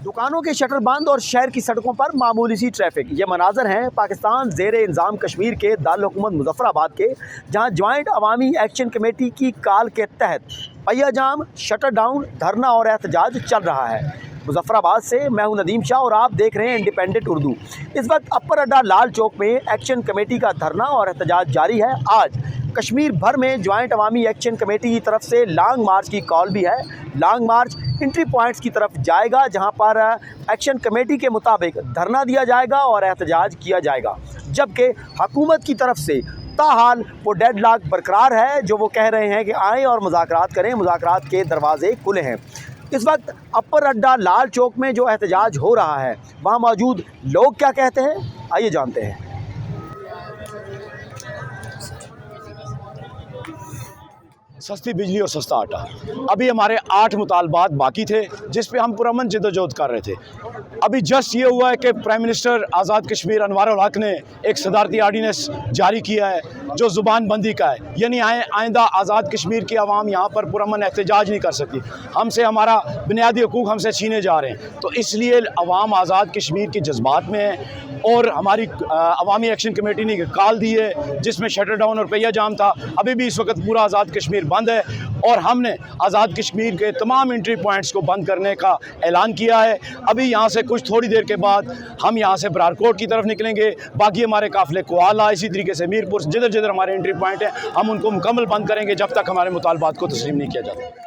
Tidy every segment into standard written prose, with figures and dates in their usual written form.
दुकानों के शटर बंद और शहर की सड़कों पर मामूली सी ट्रैफिक। ये मनाजर हैं पाकिस्तान ज़ेरे इंतज़ाम कश्मीर के दारुल हुकूमत मुज़फ़्फ़राबाद के, जहां जॉइंट अवामी एक्शन कमेटी की कॉल के तहत पहिया जाम, शटर डाउन, धरना और एहतजाज चल रहा है। मुज़फ़्फ़राबाद से मैं हूं नदीम शाह और आप देख रहे हैं इंडिपेंडेंट उर्दू। इस वक्त अपर अड्डा लाल चौक में एक्शन कमेटी का धरना और एहतजाज जारी है। आज कश्मीर भर में जॉइंट अवामी एक्शन कमेटी की तरफ से लॉन्ग मार्च की कॉल भी है। लॉन्ग मार्च एंट्री पॉइंट्स की तरफ जाएगा, जहां पर एक्शन कमेटी के मुताबिक धरना दिया जाएगा और एहतजाज किया जाएगा। जबकि हुकूमत की तरफ से ताहाल वो डेडलॉक बरकरार है, जो वो कह रहे हैं कि आएँ और मुज़ाकरात करें, मुज़ाकरात के दरवाजे खुले हैं। इस वक्त अपर अड्डा लाल चौक में जो एहतजाज हो रहा है, वहाँ मौजूद लोग क्या कहते हैं, आइए जानते हैं। सस्ती बिजली और सस्ता आटा, अभी हमारे 8 मुतालबात बाकी थे जिस पे हम पुरअमन जद्दोजहद कर रहे थे। अभी जस्ट ये हुआ है कि प्राइम मिनिस्टर आज़ाद कश्मीर अनवार उल हक ने एक सदारती आर्डीनेंस जारी किया है जो ज़ुबान बंदी का है, यानी आइंदा आज़ाद कश्मीर की आवाम यहाँ पर पुरअमन एहतजाज नहीं कर सकती। हमसे हमारा बुनियादी हकूक़ हमसे छीने जा रहे हैं, तो इसलिए अवाम आज़ाद कश्मीर के जज्बात में है। और हमारी अवामी एक्शन कमेटी ने कॉल दी है जिसमें शटर डाउन और पहिया जाम था। अभी भी इस वक्त पूरा आज़ाद कश्मीर बंद है और हमने आज़ाद कश्मीर के तमाम एंट्री पॉइंट्स को बंद करने का ऐलान किया है। अभी यहाँ से कुछ थोड़ी देर के बाद हम यहाँ से बरारकोट की तरफ निकलेंगे। बाकी हमारे काफ़िले कोआला, इसी तरीके से मीरपुर, जिधर जिधर हमारे एंट्री पॉइंट हैं हम उनको मुकम्मल बंद करेंगे जब तक हमारे मुतालबात को तस्लीम नहीं किया जाता।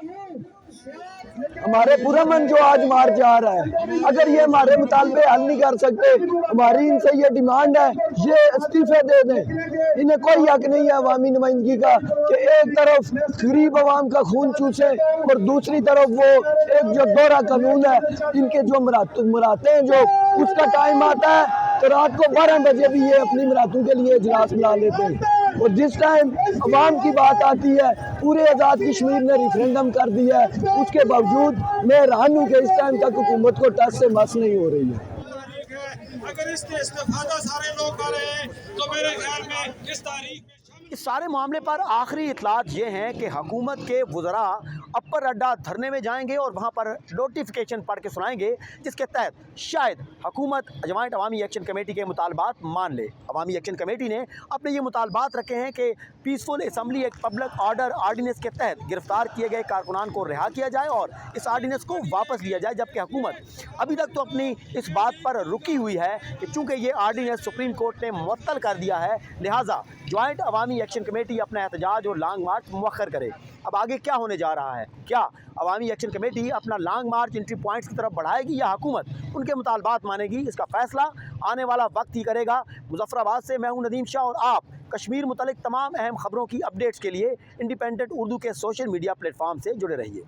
हमारे पुरअमन जो आज मार जा रहा है, अगर ये हमारे मुतालबे हल नहीं कर सकते, हमारी इनसे ये डिमांड है ये इस्तीफे दे दें। इन्हें कोई हक नहीं है अवामी नुमाइंदगी का कि एक तरफ गरीब आवाम का खून चूसे और दूसरी तरफ वो एक जो दोहरा कानून है, इनके जो मुराते हैं, जो उसका टाइम आता है तो रात को 12 बजे भी ये अपनी मुरातों के लिए इजलास बुला लेते हैं। और जिस टाइम अवाम की बात आती है, पूरे आज़ाद कश्मीर ने रिफरेंडम कर दिया है, उसके बावजूद मैं हैरान हूँ कि इस टाइम तक हुकूमत को टस से मस नहीं हो रही है। अगर इसके इस्तेफादा सारे लोग कर रहे हैं तो मेरे ख्याल में इस तारीख में इस सारे मामले पर आखिरी इतलात ये हैं कि हुकूमत के वज़रा अपर अड्डा धरने में जाएंगे और वहाँ पर नोटिफिकेशन पढ़ के सुनाएंगे, जिसके तहत शायद हुकूमत जॉइंट अवामी एक्शन कमेटी के मुतालबात मान ले। अवामी एक्शन कमेटी ने अपने ये मुतालबात रखे हैं कि पीसफुल असम्बली एक पब्लिक ऑर्डर आर्डीनेंस के तहत गिरफ्तार किए गए कारकुनान को रिहा किया जाए और इस आर्डीनेंस को वापस लिया जाए। जबकि हुकूमत अभी तक तो अपनी इस बात पर रुकी हुई है कि चूँकि ये आर्डीनेंस सुप्रीम कोर्ट ने मुअत्तल कर दिया है, लिहाजा जॉइंट अवामी एक्शन कमेटी अपना एहतजाज और लॉन्ग मार्च मुअख्खर करे। अब आगे क्या होने जा रहा है? क्या अवामी एक्शन कमेटी अपना लॉन्ग मार्च एंट्री पॉइंट्स की तरफ बढ़ाएगी या हुकूमत उनके मुतालबात मानेगी? इसका फैसला आने वाला वक्त ही करेगा। मुज़फ़्फ़राबाद से मैं हूं नदीम शाह और आप कश्मीर मुतल्लिक़ तमाम अहम खबरों की अपडेट्स के लिए इंडिपेंडेंट उर्दू के सोशल मीडिया प्लेटफॉर्म से जुड़े रहिए।